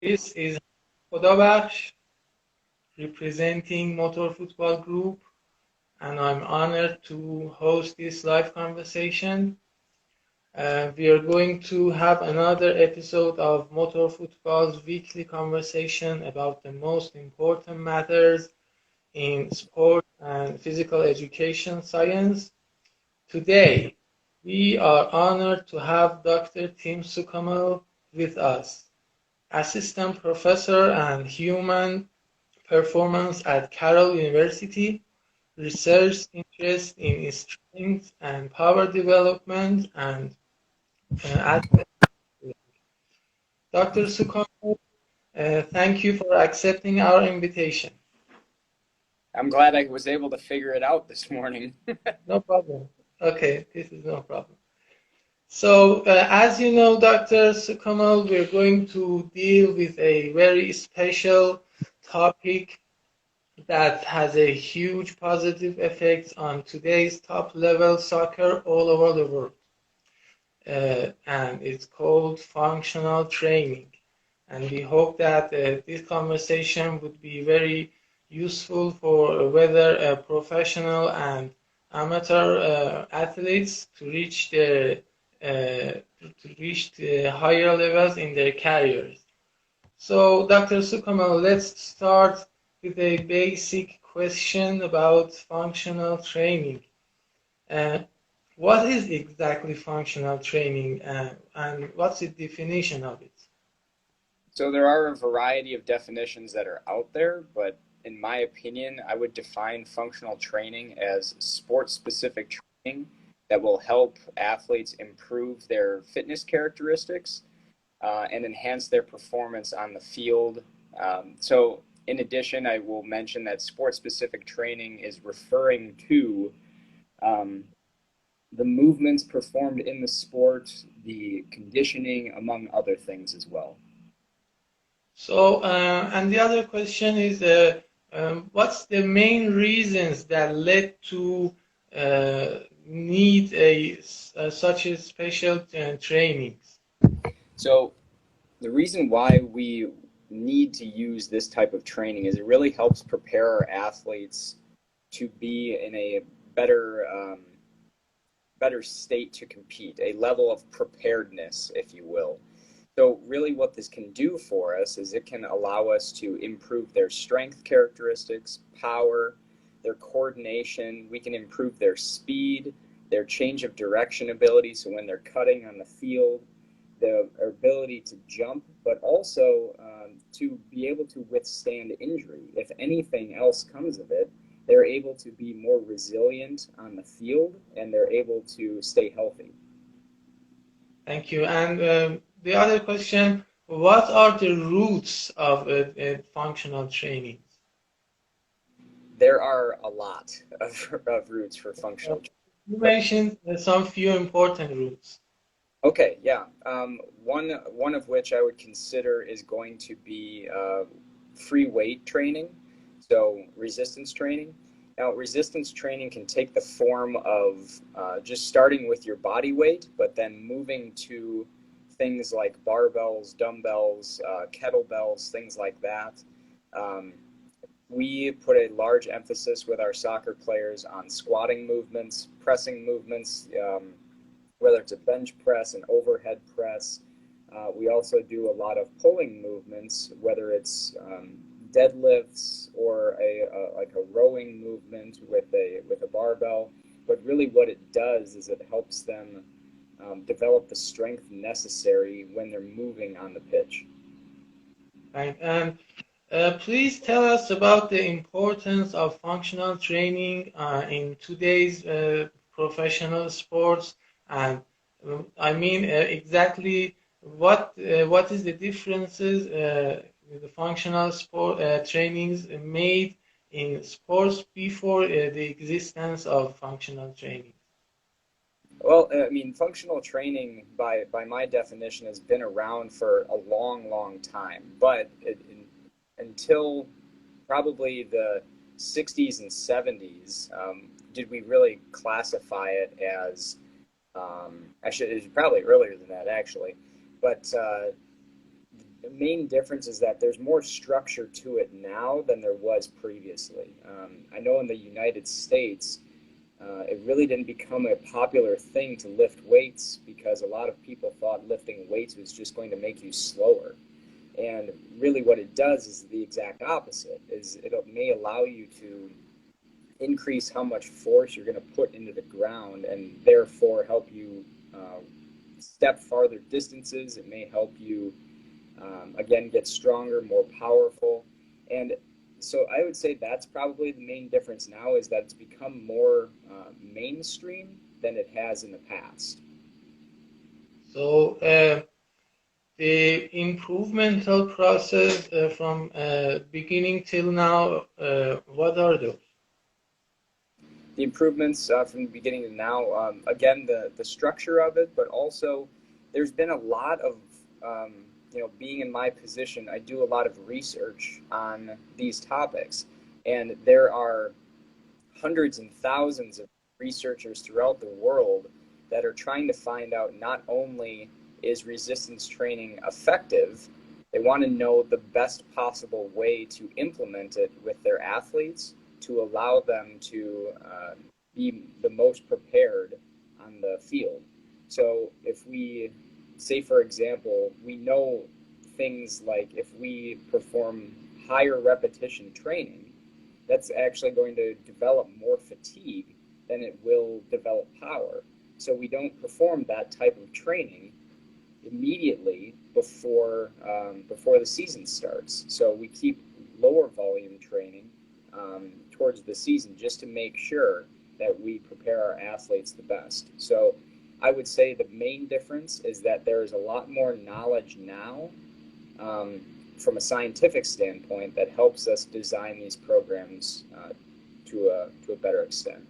This is Khodabakhsh representing Motorfootball Group, and I'm honored to host this live conversation. We are going to have another episode of Motorfootball's weekly conversation about the most important matters in sport and physical education science. Today, we are honored to have Dr. Tim Suchamel with us, Assistant Professor and Human Performance at Carroll University, research interest in strength and power development, and athletics. Dr. Suchamel, thank you for accepting our invitation. I'm glad I was able to figure it out this morning. No problem. Okay, this is no problem. So, as you know, Dr. Suchamel, we're going to deal with a very special topic that has a huge positive effect on today's top level soccer all over the world. And it's called functional training. And we hope that this conversation would be very useful for whether professional and amateur athletes to reach the higher levels in their careers. So, Dr. Sukamal, let's start with a basic question about functional training. Uh, what is exactly functional training, and what's the definition of it? So there are a variety of definitions that are out there, but in my opinion, I would define functional training as sport-specific training that will help athletes improve their fitness characteristics and enhance their performance on the field. So in addition, I will mention that sport-specific training is referring to um, the movements performed in the sport, the conditioning, among other things as well. So, and the other question is, what's the main reasons that led to need such a special trainings? So the reason why we need to use this type of training is it really helps prepare our athletes to be in a better state to compete, a level of preparedness, if you will. So really what this can do for us is it can allow us to improve their strength characteristics, power, their coordination. We can improve their speed, their change of direction ability. So when they're cutting on the field, the ability to jump, but also to be able to withstand injury. If anything else comes of it, they're able to be more resilient on the field and they're able to stay healthy. Thank you. And the other question, what are the roots of functional training? There are a lot of routes for functional training. You mentioned some few important roots. Okay, yeah. One of which I would consider is going to be free weight training, so resistance training. Now, resistance training can take the form of just starting with your body weight, but then moving to things like barbells, dumbbells, kettlebells, things like that. We put a large emphasis with our soccer players on squatting movements, pressing movements, whether it's a bench press, an overhead press. We also do a lot of pulling movements, whether it's deadlifts or like a rowing movement with a barbell. But really what it does is it helps them develop the strength necessary when they're moving on the pitch. Right. And please tell us about the importance of functional training in today's professional sports. And I mean, exactly what is the differences the functional sport trainings made in sports before the existence of functional training? Well, I mean, functional training, by my definition, has been around for a long, long time. But until probably the 60s and 70s, did we really classify it as, actually, it was probably earlier than that, actually. But The main difference is that there's more structure to it now than there was previously. I know in the United States, it really didn't become a popular thing to lift weights because a lot of people thought lifting weights was just going to make you slower. And really what it does is the exact opposite, is it may allow you to increase how much force you're going to put into the ground and therefore help you step farther distances. It may help you, again, get stronger, more powerful. And so I would say that's probably the main difference now, is that it's become more mainstream than it has in the past. So the improvement process from beginning till now, what are those? The improvements from the beginning to now, again, the structure of it, but also there's been a lot of, being in my position, I do a lot of research on these topics, and there are hundreds and thousands of researchers throughout the world that are trying to find out not only is resistance training effective, they want to know the best possible way to implement it with their athletes to allow them to be the most prepared on the field. So if we say, for example, we know things like if we perform higher repetition training, that's actually going to develop more fatigue than it will develop power. So we don't perform that type of training immediately before the season starts. So we keep lower volume training towards the season just to make sure that we prepare our athletes the best. So I would say the main difference is that there is a lot more knowledge now from a scientific standpoint that helps us design these programs to a better extent.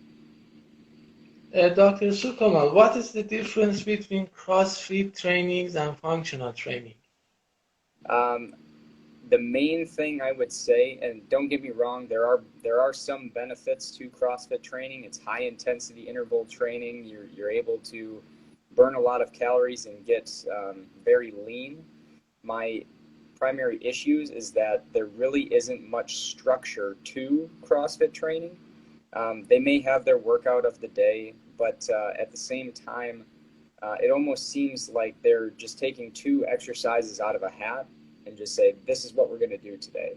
Dr. Suchamel, what is the difference between CrossFit trainings and functional training? The main thing I would say, and don't get me wrong, there are some benefits to CrossFit training. It's high intensity interval training. You're able to burn a lot of calories and get very lean. My primary issues is that there really isn't much structure to CrossFit training. They may have their workout of the day, but at the same time, it almost seems like they're just taking two exercises out of a hat and just say, this is what we're going to do today.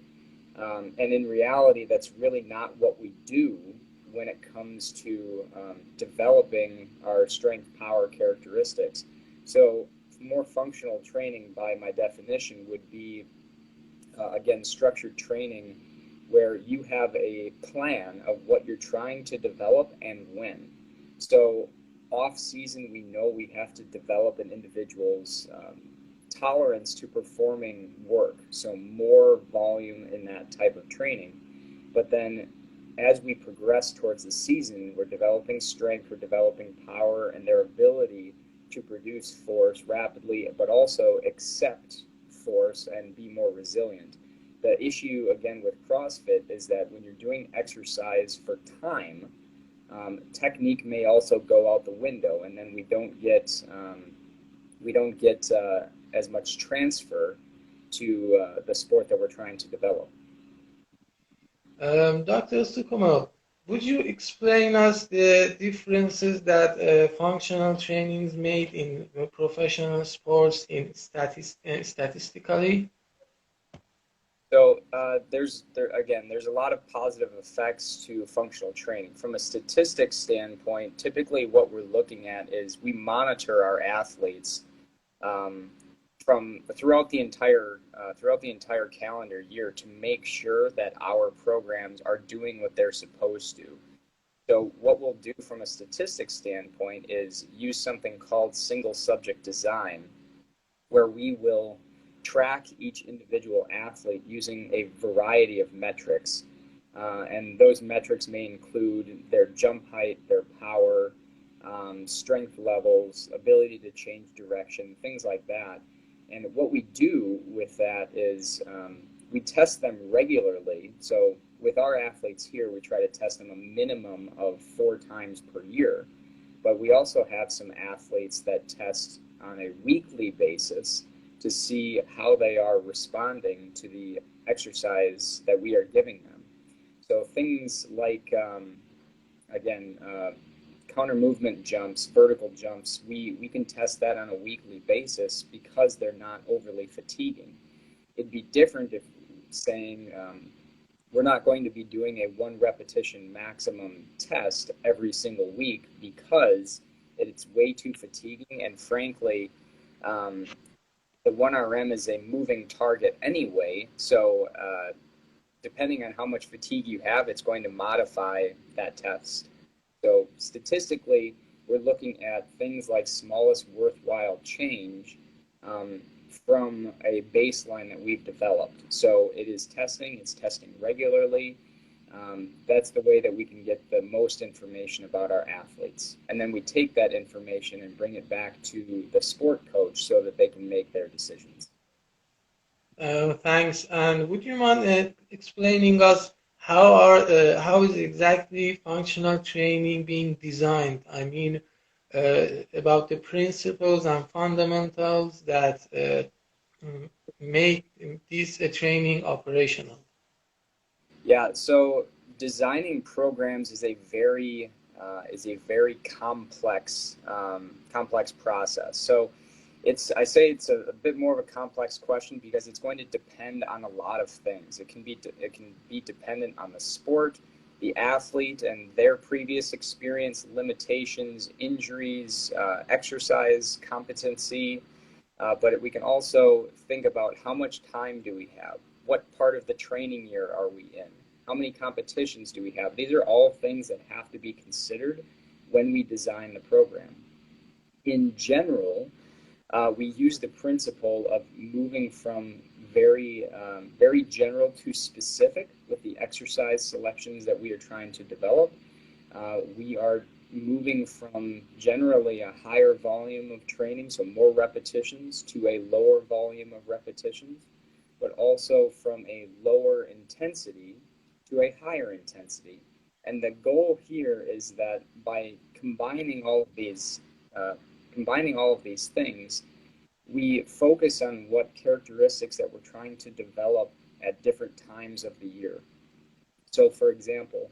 And in reality, that's really not what we do when it comes to developing our strength power characteristics. So more functional training, by my definition, would be, again, structured training where you have a plan of what you're trying to develop and when. So off season, we know we have to develop an individual's tolerance to performing work, so more volume in that type of training. But then as we progress towards the season, we're developing strength, we're developing power, and their ability to produce force rapidly, but also accept force and be more resilient. The issue, again, with CrossFit is that when you're doing exercise for time, technique may also go out the window, and then we don't get as much transfer to the sport that we're trying to develop. Dr. Suchamel, would you explain us the differences that functional trainings made in professional sports in statistically? So there's a lot of positive effects to functional training. From a statistics standpoint, typically what we're looking at is we monitor our athletes from throughout the entire calendar year to make sure that our programs are doing what they're supposed to. So what we'll do from a statistics standpoint is use something called single subject design, where we will track each individual athlete using a variety of metrics. And those metrics may include their jump height, their power, strength levels, ability to change direction, things like that. And what we do with that is we test them regularly. So with our athletes here, we try to test them a minimum of 4 times per year. But we also have some athletes that test on a weekly basis to see how they are responding to the exercise that we are giving them. So things like, again, counter movement jumps, vertical jumps, we can test that on a weekly basis because they're not overly fatiguing. It'd be different if saying we're not going to be doing a 1 repetition maximum test every single week because it's way too fatiguing, and frankly, the 1RM is a moving target anyway, so depending on how much fatigue you have, it's going to modify that test. So statistically, we're looking at things like smallest worthwhile change from a baseline that we've developed. So it's testing regularly. That's the way that we can get the most information about our athletes. And then we take that information and bring it back to the sport coach so that they can make their decisions. Thanks. And would you mind explaining us how is exactly functional training being designed? I mean, about the principles and fundamentals that make this training operational. Yeah, so designing programs is a very complex process. So I say it's a bit more of a complex question because it's going to depend on a lot of things. It can be dependent on the sport, the athlete, and their previous experience, limitations, injuries, exercise competency. But we can also think about how much time do we have? What part of the training year are we in? How many competitions do we have? These are all things that have to be considered when we design the program. In general, we use the principle of moving from very general to specific with the exercise selections that we are trying to develop. We are moving from generally a higher volume of training, so more repetitions, to a lower volume of repetitions, but also from a lower intensity to a higher intensity. And the goal here is that by combining all of these things, we focus on what characteristics that we're trying to develop at different times of the year. So, for example,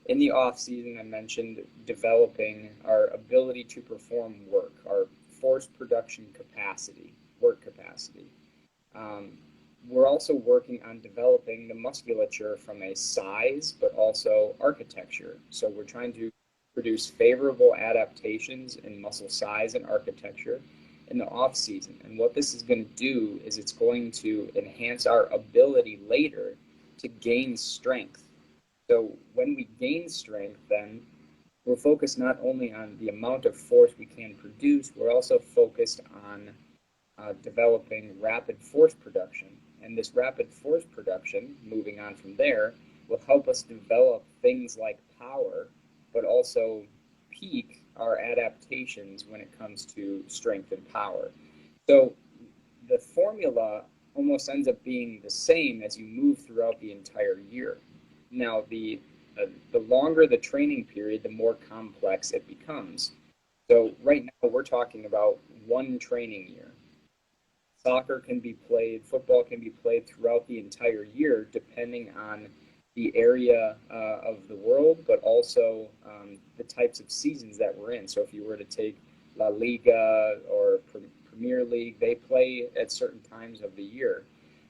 in the off season, I mentioned developing our ability to perform work, our force production capacity, work capacity. We're also working on developing the musculature from a size, but also architecture. So we're trying to produce favorable adaptations in muscle size and architecture in the off season. And what this is going to do is it's going to enhance our ability later to gain strength. So when we gain strength, then we're focused not only on the amount of force we can produce, we're also focused on developing rapid force production. And this rapid force production, moving on from there, will help us develop things like power, but also peak our adaptations when it comes to strength and power. So the formula almost ends up being the same as you move throughout the entire year. Now, the longer the training period, the more complex it becomes. So right now we're talking about one training year. Soccer can be played, football can be played throughout the entire year, depending on the area of the world, but also the types of seasons that we're in. So if you were to take La Liga or Premier League, they play at certain times of the year.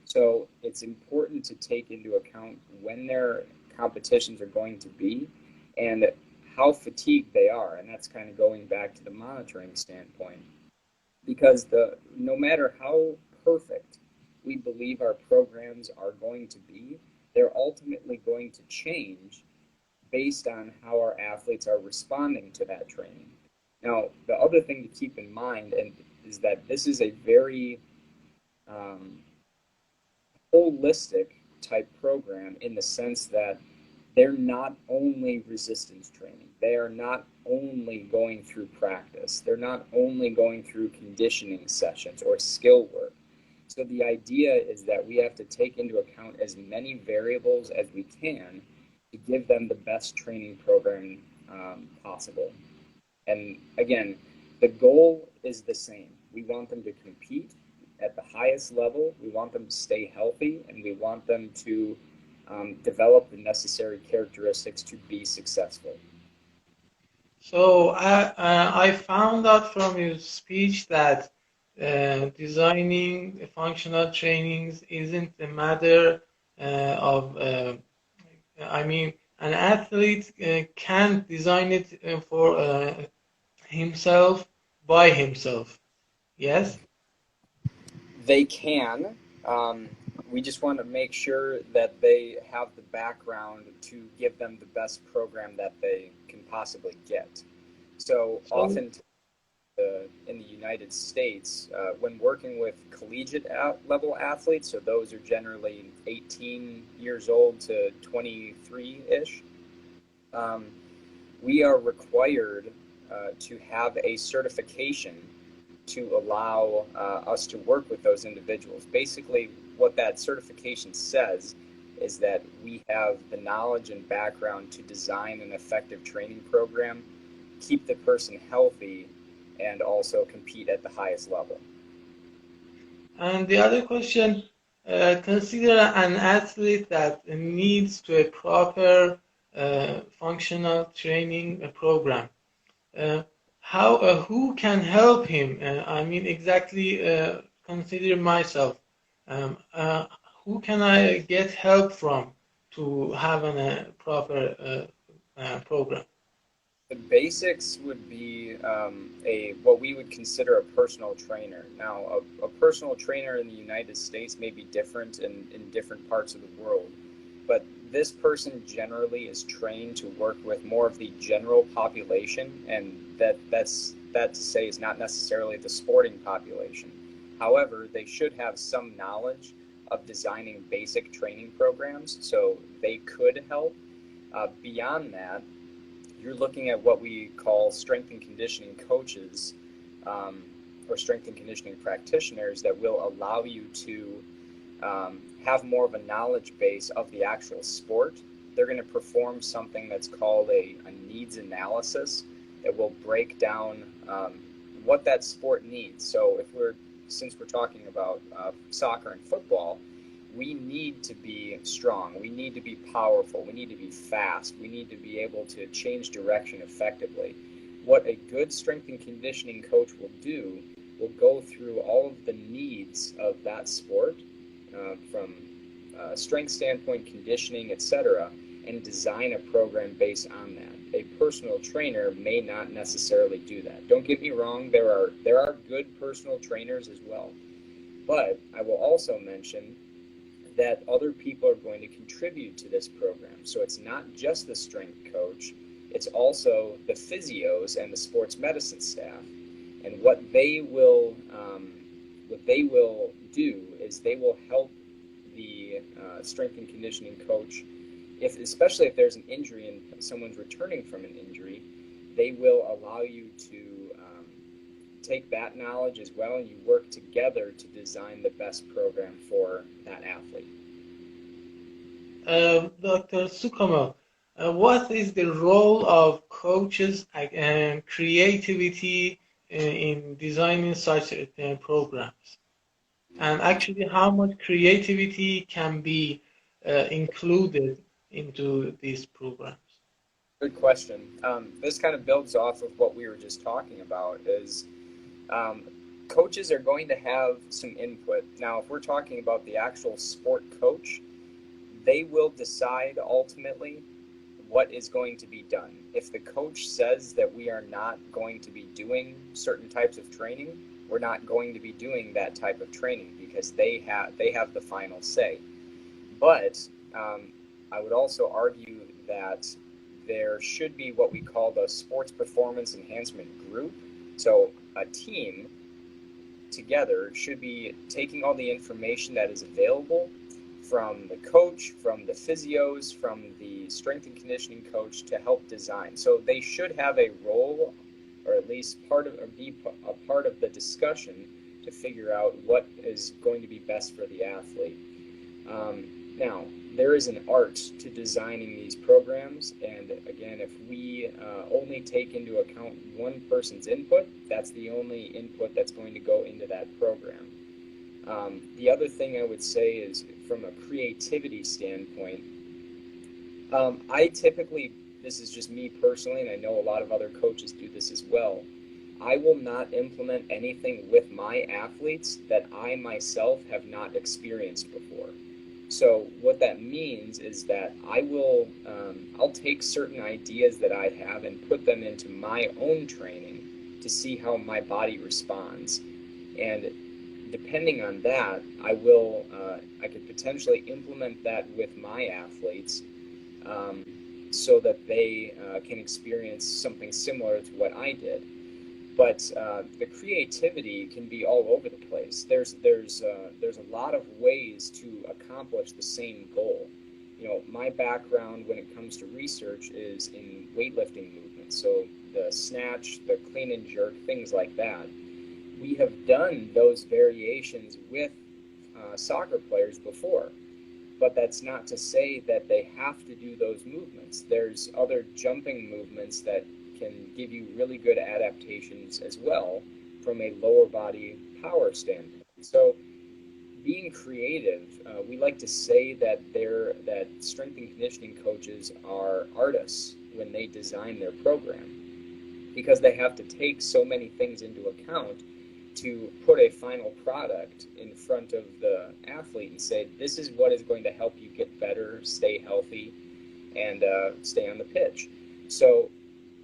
So it's important to take into account when their competitions are going to be and how fatigued they are. And that's kind of going back to the monitoring standpoint. Because no matter how perfect we believe our programs are going to be, they're ultimately going to change based on how our athletes are responding to that training. Now, the other thing to keep in mind is that this is a very holistic type program in the sense that they're not only resistance training. They are not only going through practice. They're not only going through conditioning sessions or skill work. So the idea is that we have to take into account as many variables as we can to give them the best training program possible. And again, the goal is the same. We want them to compete, at the highest level. We want them to stay healthy, and we want them to develop the necessary characteristics to be successful. So I found out from your speech that designing functional trainings isn't a matter of, I mean, an athlete can't design it for himself by himself. Yes? They can. Um, we just want to make sure that they have the background to give them the best program that they can possibly get. So So, often in the United States, when working with collegiate level athletes, so those are generally 18 years old to 23-ish, um, we are required to have a certification to allow us to work with those individuals. Basically, what that certification says is that we have the knowledge and background to design an effective training program, keep the person healthy, and also compete at the highest level. and the other question, consider an athlete that needs to a proper functional training program. Uh, who can help him? I mean, exactly, consider myself. Um, uh, who can I get help from to have a proper program? The basics would be a what we would consider a personal trainer. Now, a personal trainer in the United States may be different in different parts of the world, but this person generally is trained to work with more of the general population, and that to say is not necessarily the sporting population. However, they should have some knowledge of designing basic training programs, so they could help. Beyond that, you're looking at what we call strength and conditioning coaches, um, or strength and conditioning practitioners that will allow you to have more of a knowledge base of the actual sport. They're going to perform something that's called a needs analysis that will break down what that sport needs. So since we're talking about soccer and football, we need to be strong. We need to be powerful. We need to be fast. We need to be able to change direction effectively. What a good strength and conditioning coach will do will go through all of the needs of that sport from strength standpoint, conditioning, etc., and design a program based on that. A personal trainer may not necessarily do that. Don't get me wrong, there are good personal trainers as well. But I will also mention that other people are going to contribute to this program. So it's not just the strength coach, it's also the physios and the sports medicine staff. And what they will do is they will help the strength and conditioning coach, especially if there's an injury and someone's returning from an injury, they will allow you to take that knowledge as well, and you work together to design the best program for that athlete. Dr. Suchamel, what is the role of coaches and creativity in designing such programs? And actually, how much creativity can be included into these programs? Good question. This kind of builds off of what we were just talking about. Is um, Coaches are going to have some input. Now, if we're talking about the actual sport coach, they will decide ultimately what is going to be done. If the coach says that we are not going to be doing certain types of training, we're not going to be doing that type of training because they have the final say. But I would also argue that there should be what we call the sports performance enhancement group. So a team together should be taking all the information that is available from the coach, from the physios, from the strength and conditioning coach to help design. So they should have a role, or at least be a part of the discussion to figure out what is going to be best for the athlete. Now, there is an art to designing these programs, and again, if we only take into account one person's input, that's the only input that's going to go into that program. The other thing I would say is from a creativity standpoint, I typically, this is just me personally, and I know a lot of other coaches do this as well. I will not implement anything with my athletes that I myself have not experienced before. So what that means is that I'll take certain ideas that I have and put them into my own training to see how my body responds. And depending on that, I could potentially implement that with my athletes, um, so that they can experience something similar to what I did. But the creativity can be all over the place. There's a lot of ways to accomplish the same goal. You know, my background when it comes to research is in weightlifting movements, so the snatch, the clean and jerk, things like that. We have done those variations with soccer players before, but that's not to say that they have to do those movements. There's other jumping movements that can give you really good adaptations as well from a lower body power standpoint. So being creative, we like to say that strength and conditioning coaches are artists when they design their program, because they have to take so many things into account to put a final product in front of the athlete and say, this is what is going to help you get better, stay healthy, and stay on the pitch. So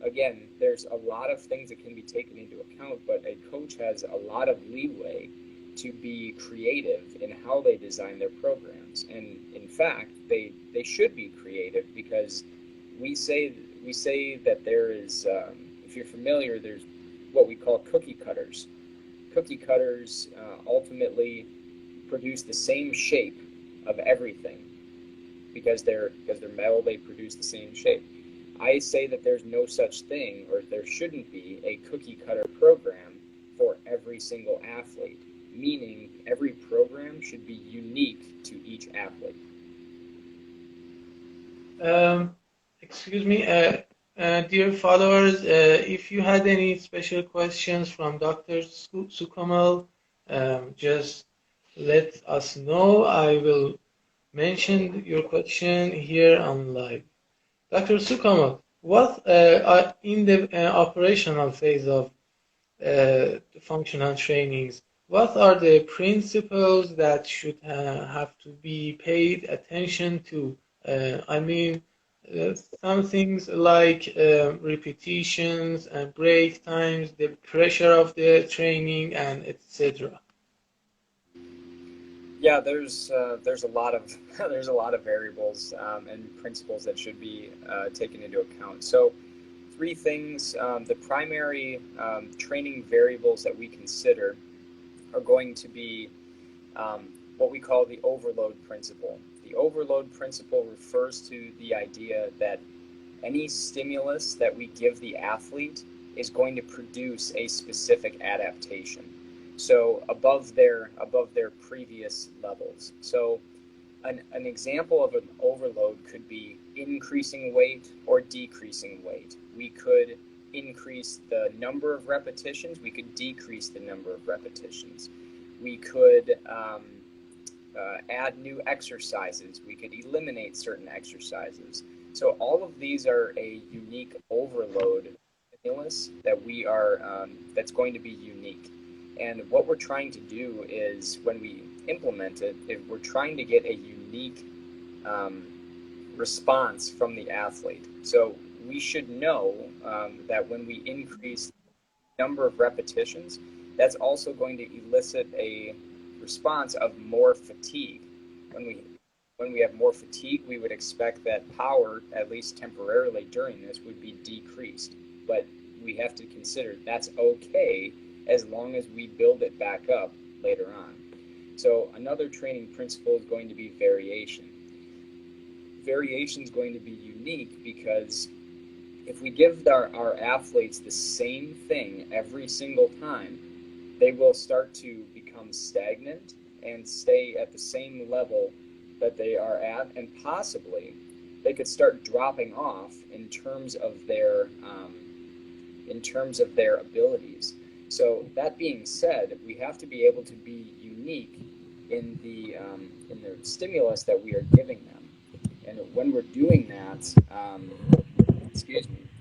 again, there's a lot of things that can be taken into account, but a coach has a lot of leeway to be creative in how they design their programs. And in fact, they should be creative, because we say that there is, if you're familiar, there's what we call cookie cutters. Cookie cutters ultimately produce the same shape of everything, because they're metal. They produce the same shape. I say that there's no such thing, or there shouldn't be, a cookie cutter program for every single athlete, meaning every program should be unique to each athlete. Excuse me, dear followers, if you had any special questions from Dr. Suchamel, just let us know. I will mention your question here on live. Dr. Suchamel, what are in the operational phase of the functional trainings, what are the principles that should have to be paid attention to? I mean, some things like repetitions and break times, the pressure of the training, and etc. Yeah, there's a lot of there's a lot of variables and principles that should be taken into account. So, three things. The primary training variables that we consider are going to be what we call the overload principle. The overload principle refers to the idea that any stimulus that we give the athlete is going to produce a specific adaptation, so above their previous levels. So an example of an overload could be increasing weight or decreasing weight. We could increase the number of repetitions. We could decrease the number of repetitions. We could add new exercises. We could eliminate certain exercises. So all of these are a unique overload stimulus that that's going to be unique. And what we're trying to do is, when we implement it, if we're trying to get a unique response from the athlete. So we should know that when we increase the number of repetitions, that's also going to elicit a response of more fatigue. When we have more fatigue, we would expect that power, at least temporarily during this, would be decreased. But we have to consider that's okay as long as we build it back up later on. So another training principle is going to be variation. Variation is going to be unique because if we give our athletes the same thing every single time, they will start to become stagnant and stay at the same level that they are at, and possibly they could start dropping off in terms of their abilities. So that being said, we have to be able to be unique in the stimulus that we are giving them. And when we're doing that,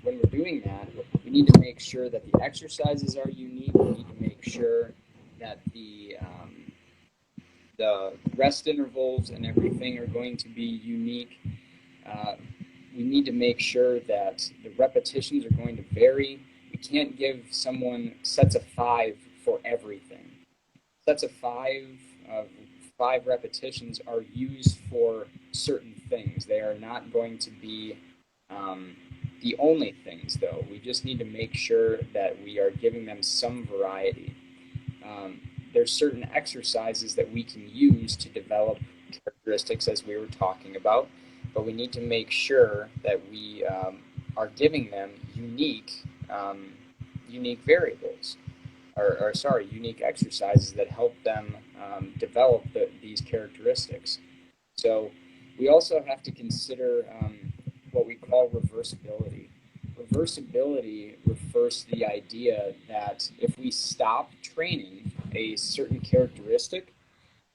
when we're doing that, we need to make sure that the exercises are unique. We need to make sure that the rest intervals and everything are going to be unique. Uh, we need to make sure that the repetitions are going to vary. We can't give someone sets of 5 for everything. Sets of five repetitions are used for certain things. They are not going to be the only things, though. We just need to make sure that we are giving them some variety. There's certain exercises that we can use to develop characteristics, as we were talking about, but we need to make sure that we are giving them unique variables, unique exercises that help them develop these characteristics. So we also have to consider what we call reversibility. Reversibility refers to the idea that if we stop training a certain characteristic,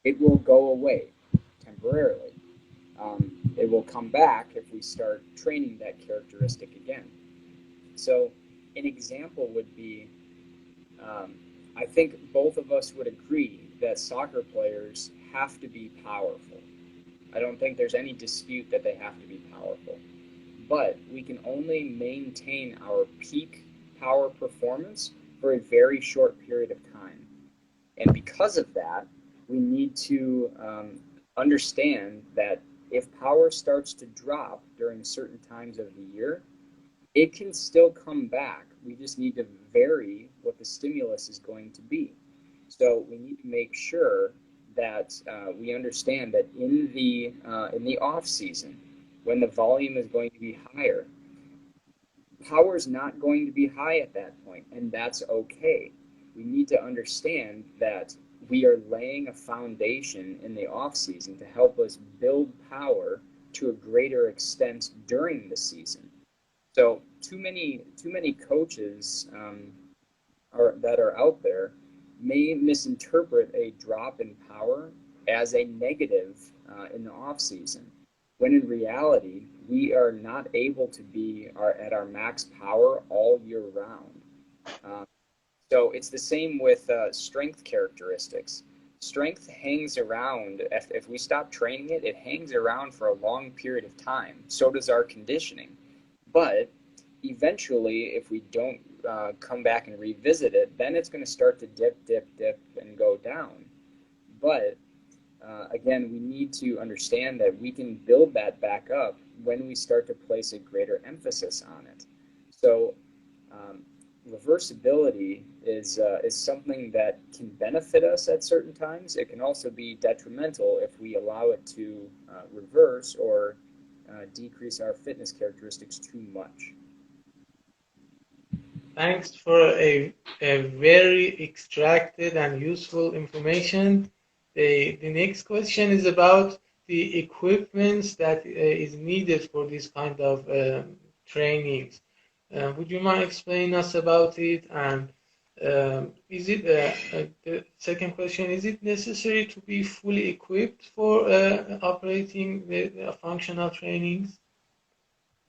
it will go away temporarily. It will come back if we start training that characteristic again. So an example would be, I think both of us would agree that soccer players have to be powerful. I don't think there's any dispute that they have to be powerful. But we can only maintain our peak power performance for a very short period of time. And because of that, we need to understand that if power starts to drop during certain times of the year, it can still come back. We just need to vary what the stimulus is going to be. So we need to make sure that we understand that in the off season, when the volume is going to be higher, power is not going to be high at that point, and that's okay. We need to understand that we are laying a foundation in the off season to help us build power to a greater extent during the season. So too many coaches that are out there may misinterpret a drop in power as a negative in the off season, when in reality we are not able to be at our max power all year round. So it's the same with strength characteristics. Strength hangs around. If we stop training it, it hangs around for a long period of time. So does our conditioning. But eventually, if we don't come back and revisit it, then it's going to start to dip, and go down. But again, we need to understand that we can build that back up when we start to place a greater emphasis on it. So reversibility is something that can benefit us at certain times. It can also be detrimental if we allow it to reverse or decrease our fitness characteristics too much. Thanks for a very extracted and useful information. The next question is about the equipment that is needed for this kind of trainings. Would you mind explaining us about it? And is it the second question? Is it necessary to be fully equipped for operating the functional trainings?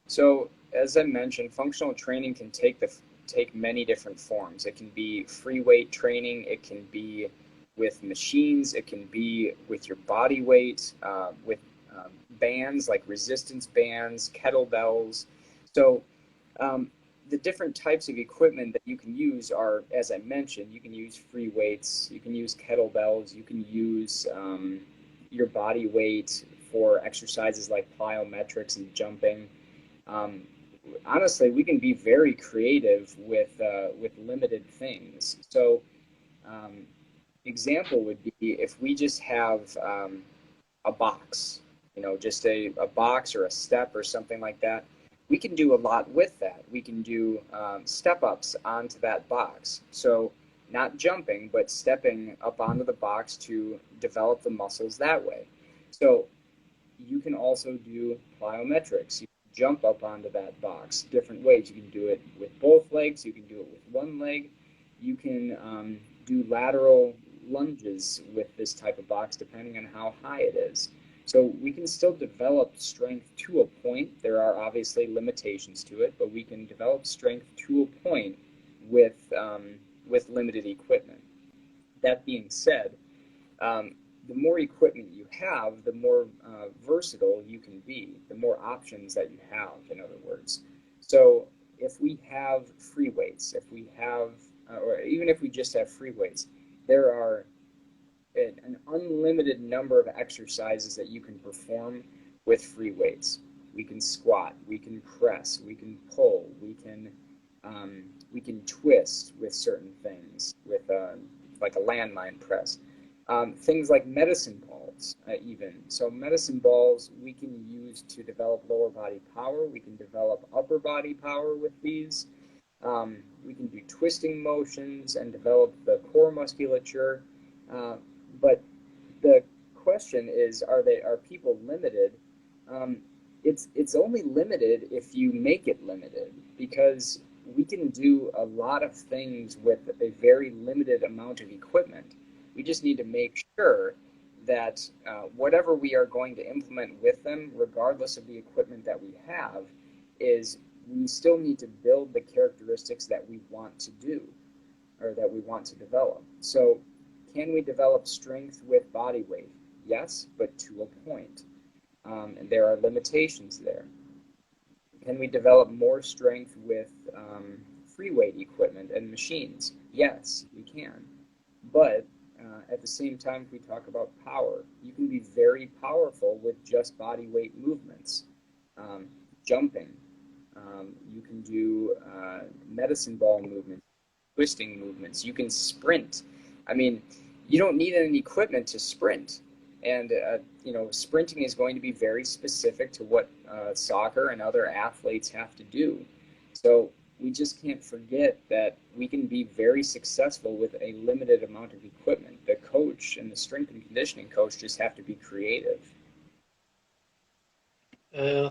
So, as I mentioned, functional training can take many different forms. It can be free weight training. It can be with machines. It can be with your body weight, with bands like resistance bands, kettlebells. So the different types of equipment that you can use are, as I mentioned, you can use free weights, you can use kettlebells, you can use your body weight for exercises like plyometrics and jumping. Honestly, we can be very creative with limited things. So example would be if we just have a box, just a box or a step or something like that. We can do a lot with that. We can do step-ups onto that box. So not jumping, but stepping up onto the box to develop the muscles that way. So you can also do plyometrics. You can jump up onto that box different ways. You can do it with both legs. You can do it with one leg. You can do lateral lunges with this type of box depending on how high it is. So we can still develop strength to a point. There are obviously limitations to it, but we can develop strength to a point with limited equipment. That being said, the more equipment you have, the more versatile you can be, the more options that you have, in other words. So if we have free weights, if we have, or even if we just have free weights, there are an unlimited number of exercises that you can perform with free weights. We can squat, we can press, we can pull, we can twist with certain things, with like a landmine press. Things like medicine balls, even. So medicine balls we can use to develop lower body power. We can develop upper body power with these. We can do twisting motions and develop the core musculature. But the question is, are people limited? It's only limited if you make it limited, because we can do a lot of things with a very limited amount of equipment. We just need to make sure that whatever we are going to implement with them, regardless of the equipment that we have, is we still need to build the characteristics that we want to do or that we want to develop. So can we develop strength with body weight? Yes, but to a point. And there are limitations there. Can we develop more strength with free weight equipment and machines? Yes, we can. But at the same time, if we talk about power, you can be very powerful with just body weight movements. Jumping. You can do medicine ball movements, twisting movements. You can sprint. I mean, you don't need any equipment to sprint. And, sprinting is going to be very specific to what soccer and other athletes have to do. So we just can't forget that we can be very successful with a limited amount of equipment. The coach and the strength and conditioning coach just have to be creative.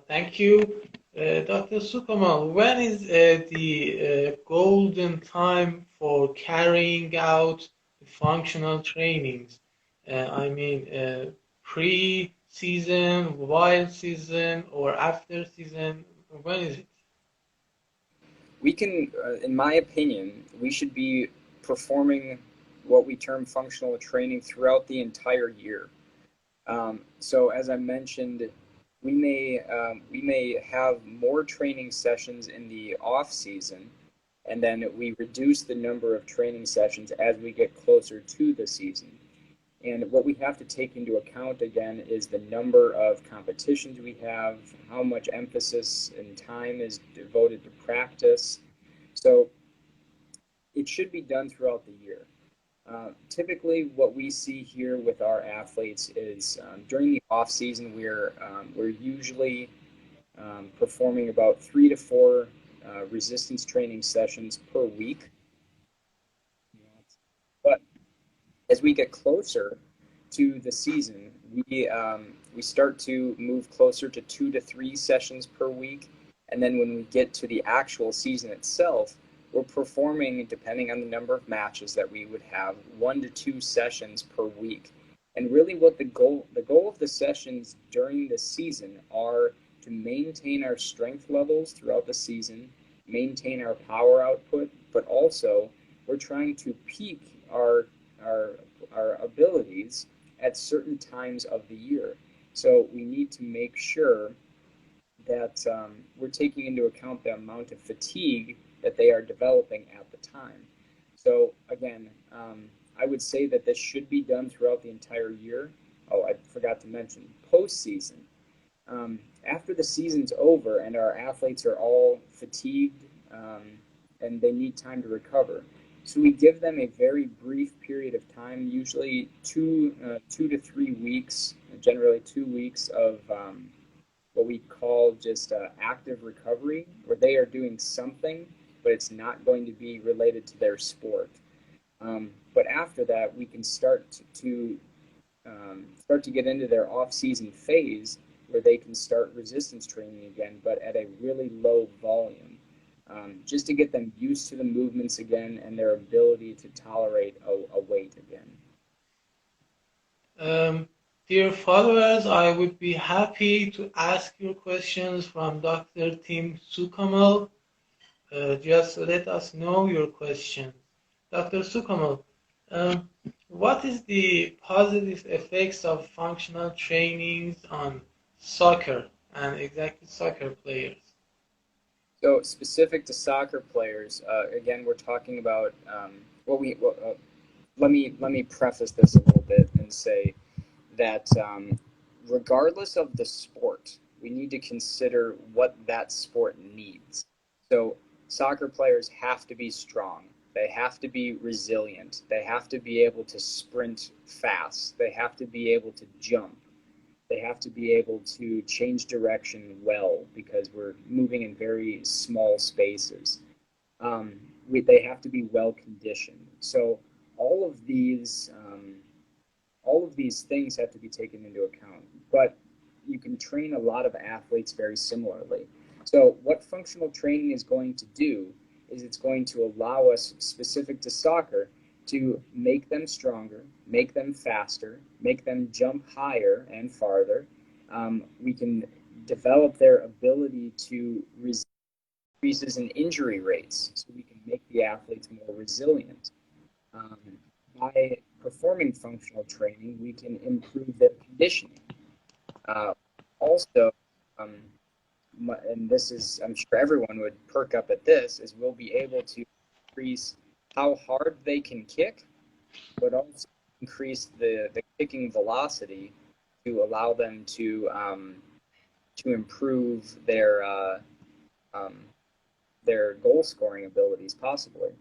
Thank you. Dr. Suchamel, when is the golden time for carrying out the functional trainings? Pre-season, while season, or after season? When is it? We can, in my opinion, we should be performing what we term functional training throughout the entire year. So as I mentioned, we may have more training sessions in the off season, and then we reduce the number of training sessions as we get closer to the season. And what we have to take into account again is the number of competitions we have, how much emphasis and time is devoted to practice. So it should be done throughout the year. Typically, what we see here with our athletes is during the off season, we're usually performing about 3 to 4 resistance training sessions per week. But as we get closer to the season, we start to move closer to 2 to 3 sessions per week, and then when we get to the actual season itself, we're performing, depending on the number of matches that we would have, 1 to 2 sessions per week. And really what the goal of the sessions during the season are to maintain our strength levels throughout the season, maintain our power output, but also we're trying to peak our abilities at certain times of the year. So we need to make sure that we're taking into account the amount of fatigue that they are developing at the time. So again, I would say that this should be done throughout the entire year. Oh, I forgot to mention, postseason. After the season's over and our athletes are all fatigued and they need time to recover, so we give them a very brief period of time, usually 2 to 3 weeks, generally 2 weeks of what we call just active recovery, where they are doing something, but it's not going to be related to their sport. But after that, we can start to get into their off-season phase, where they can start resistance training again, but at a really low volume. just to get them used to the movements again and their ability to tolerate a weight again. Dear followers, I would be happy to ask your questions from Dr. Tim Suchamel. Just let us know your questions. Dr. Suchamel, what is the positive effects of functional trainings on soccer and exactly soccer players? So specific to soccer players, again, we're talking about let me preface this a little bit and say that regardless of the sport, we need to consider what that sport needs. So soccer players have to be strong. They have to be resilient. They have to be able to sprint fast. They have to be able to jump. They have to be able to change direction well because we're moving in very small spaces. They have to be well conditioned. So all of these things have to be taken into account. But you can train a lot of athletes very similarly. So what functional training is going to do is it's going to allow us, specific to soccer, to make them stronger, make them faster, make them jump higher and farther. We can develop their ability to resist increases in injury rates, so we can make the athletes more resilient. Um, by performing functional training, we can improve their conditioning. Also, and this is, I'm sure everyone would perk up at this, is we'll be able to increase how hard they can kick, but also increase the kicking velocity to allow them to improve their goal scoring abilities, possibly.